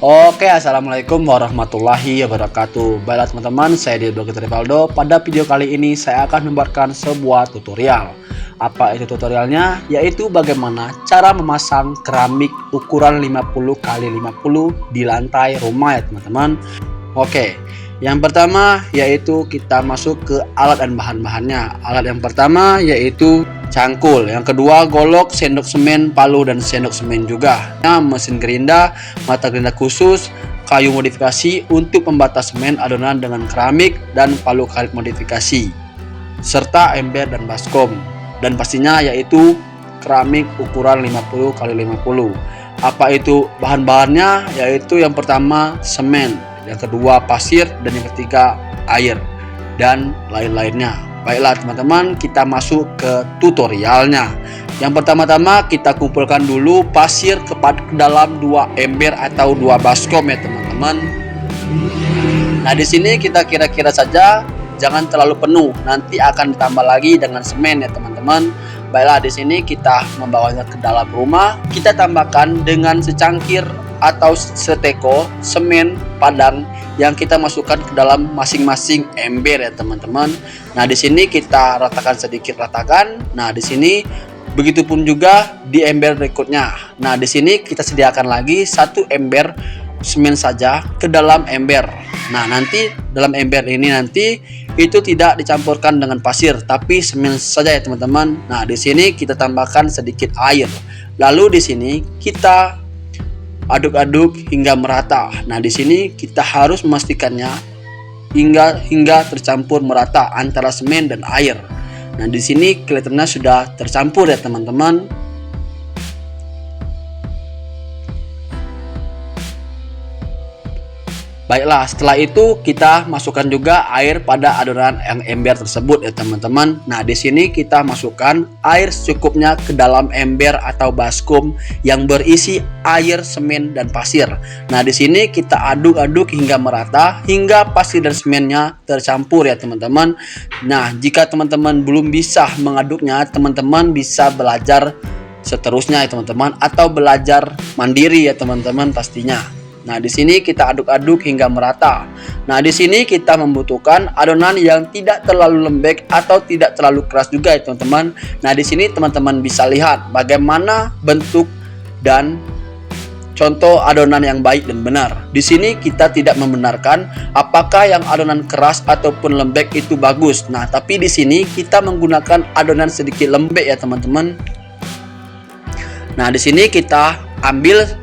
Oke, assalamualaikum warahmatullahi wabarakatuh. Baiklah teman-teman, saya Diego Rivaldo. Pada video kali ini saya akan membuatkan sebuah tutorial. Apa itu tutorialnya? Yaitu bagaimana cara memasang keramik ukuran 50 x 50 di lantai rumah ya teman-teman. Oke, yang pertama yaitu kita masuk ke alat dan bahan-bahannya. Alat yang pertama yaitu cangkul, yang kedua golok, sendok semen, palu dan sendok semen juga. Nah, mesin gerinda, mata gerinda khusus, kayu modifikasi untuk pembatas semen adonan dengan keramik dan palu karet modifikasi, serta ember dan baskom. Dan pastinya yaitu keramik ukuran 50 x 50. Apa itu bahan-bahannya? Yaitu yang pertama semen, yang kedua pasir, dan yang ketiga air dan lain-lainnya. Baiklah teman-teman, kita masuk ke tutorialnya. Yang pertama-tama kita kumpulkan dulu pasir ke dalam 2 ember atau 2 baskom ya teman-teman. Nah, di sini kita kira-kira saja, jangan terlalu penuh, nanti akan ditambah lagi dengan semen ya teman-teman. Baiklah, di sini kita membawanya ke dalam rumah. Kita tambahkan dengan secangkir atau seteko semen padang yang kita masukkan ke dalam masing-masing ember ya teman-teman. Nah, di sini kita ratakan sedikit ratakan. Nah, di sini begitupun juga di ember berikutnya. Nah, di sini kita sediakan lagi 1 ember semen saja ke dalam ember. Nah, nanti dalam ember ini nanti itu tidak dicampurkan dengan pasir, tapi semen saja ya teman-teman. Nah, di sini kita tambahkan sedikit air. Lalu di sini kita aduk-aduk hingga merata. Nah, di sini kita harus memastikannya hingga tercampur merata antara semen dan air. Nah, di sini kelihatannya sudah tercampur ya teman-teman. Baiklah, setelah itu kita masukkan juga air pada adonan yang ember tersebut ya teman-teman. Nah, di sini kita masukkan air secukupnya ke dalam ember atau baskom yang berisi air, semen dan pasir. Nah, di sini kita aduk-aduk hingga merata hingga pasir dan semennya tercampur ya teman-teman. Nah, jika teman-teman belum bisa mengaduknya, teman-teman bisa belajar seterusnya ya teman-teman, atau belajar mandiri ya teman-teman pastinya. Nah, di sini kita aduk-aduk hingga merata. Nah, di sini kita membutuhkan adonan yang tidak terlalu lembek atau tidak terlalu keras juga ya teman-teman. Nah, di sini teman-teman bisa lihat bagaimana bentuk dan contoh adonan yang baik dan benar. Di sini kita tidak membenarkan apakah yang adonan keras ataupun lembek itu bagus. Nah, tapi di sini kita menggunakan adonan sedikit lembek ya teman-teman. Nah, di sini kita ambil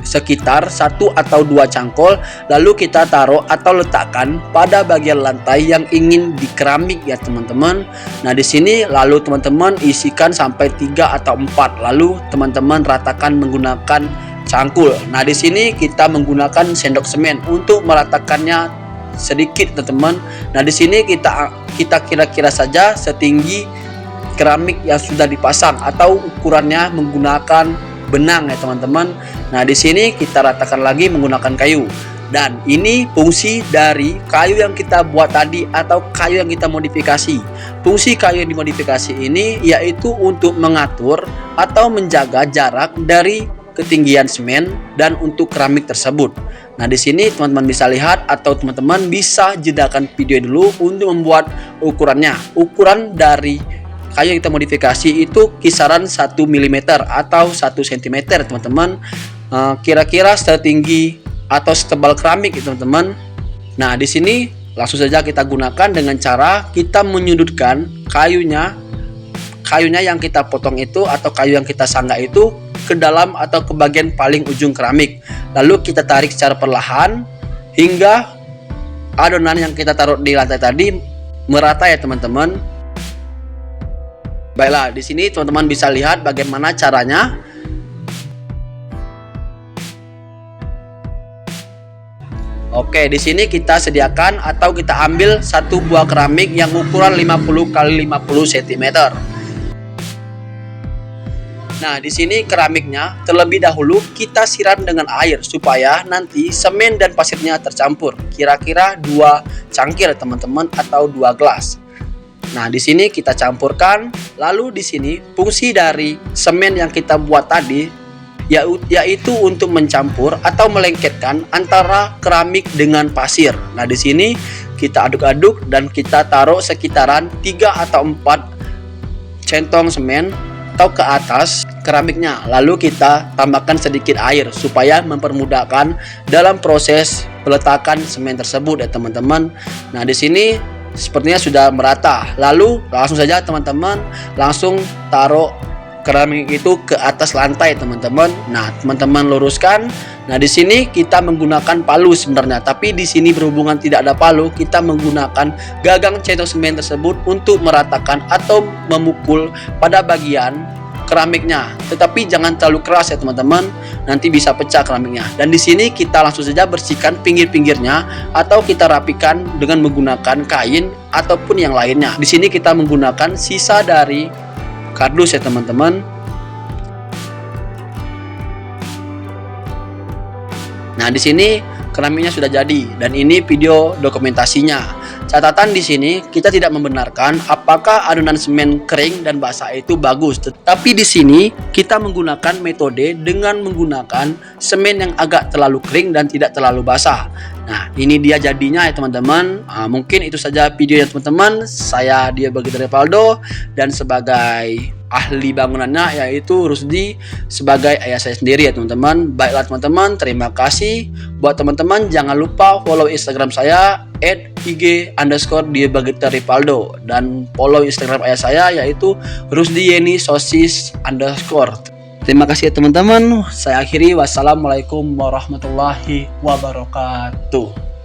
sekitar 1 atau 2 cangkol, lalu kita taruh atau letakkan pada bagian lantai yang ingin dikeramik ya teman-teman. Nah, di sini lalu teman-teman isikan sampai 3 atau 4, lalu teman-teman ratakan menggunakan cangkul. Nah, di sini kita menggunakan sendok semen untuk meratakannya sedikit teman-teman. Nah, di sini kita kira-kira saja setinggi keramik yang sudah dipasang atau ukurannya menggunakan benang ya teman-teman. Nah, di sini kita ratakan lagi menggunakan kayu. Dan ini fungsi dari kayu yang kita buat tadi atau kayu yang kita modifikasi. Fungsi kayu yang dimodifikasi ini yaitu untuk mengatur atau menjaga jarak dari ketinggian semen dan untuk keramik tersebut. Nah, di sini teman-teman bisa lihat atau teman-teman bisa jedakan video dulu untuk membuat ukurannya. Ukuran dari kayu yang kita modifikasi itu kisaran 1 mm atau 1 cm teman-teman. Kira-kira setinggi atau setebal keramik teman-teman. Nah, di sini langsung saja kita gunakan dengan cara kita menyudutkan kayunya yang kita potong itu atau kayu yang kita sanggah itu ke dalam atau ke bagian paling ujung keramik. Lalu kita tarik secara perlahan hingga adonan yang kita taruh di lantai tadi merata ya teman-teman. Baiklah, di sini teman-teman bisa lihat bagaimana caranya. Oke, di sini kita sediakan atau kita ambil 1 buah keramik yang ukuran 50 x 50 cm. Nah, di sini keramiknya terlebih dahulu kita siram dengan air supaya nanti semen dan pasirnya tercampur. Kira-kira 2 cangkir teman-teman atau 2 gelas. Nah, di sini kita campurkan. Lalu di sini fungsi dari semen yang kita buat tadi yaitu untuk mencampur atau melengketkan antara keramik dengan pasir. Nah, di sini kita aduk-aduk dan kita taruh sekitaran 3 atau 4 centong semen atau ke atas keramiknya. Lalu kita tambahkan sedikit air supaya mempermudahkan dalam proses peletakan semen tersebut ya teman-teman. Nah, di sini sepertinya sudah merata. Lalu langsung saja teman-teman langsung taruh keramik itu ke atas lantai teman-teman. Nah, teman-teman luruskan. Nah, di sini kita menggunakan palu sebenarnya, tapi di sini berhubungan tidak ada palu, kita menggunakan gagang centong semen tersebut untuk meratakan atau memukul pada bagian keramiknya. Tetapi jangan terlalu keras ya teman-teman, nanti bisa pecah keramiknya. Dan di sini kita langsung saja bersihkan pinggir-pinggirnya atau kita rapikan dengan menggunakan kain ataupun yang lainnya. Di sini kita menggunakan sisa dari kardus ya teman-teman. Nah, di sini keramiknya sudah jadi dan ini video dokumentasinya. Catatan di sini kita tidak membenarkan apakah adonan semen kering dan basah itu bagus. Tetapi di sini kita menggunakan metode dengan menggunakan semen yang agak terlalu kering dan tidak terlalu basah. Nah, ini dia jadinya ya teman-teman. Mungkin itu saja videonya teman-teman. Saya Dia Bagita Ripaldo dan sebagai ahli bangunannya yaitu Rusdi sebagai ayah saya sendiri ya teman-teman. Baiklah teman-teman, terima kasih. Buat teman-teman jangan lupa follow Instagram saya @ig_Dia Bagita Ripaldo dan follow Instagram ayah saya yaitu Rusdi Yeni Sosis_. Terima kasih ya teman-teman. Saya akhiri. Wassalamualaikum warahmatullahi wabarakatuh.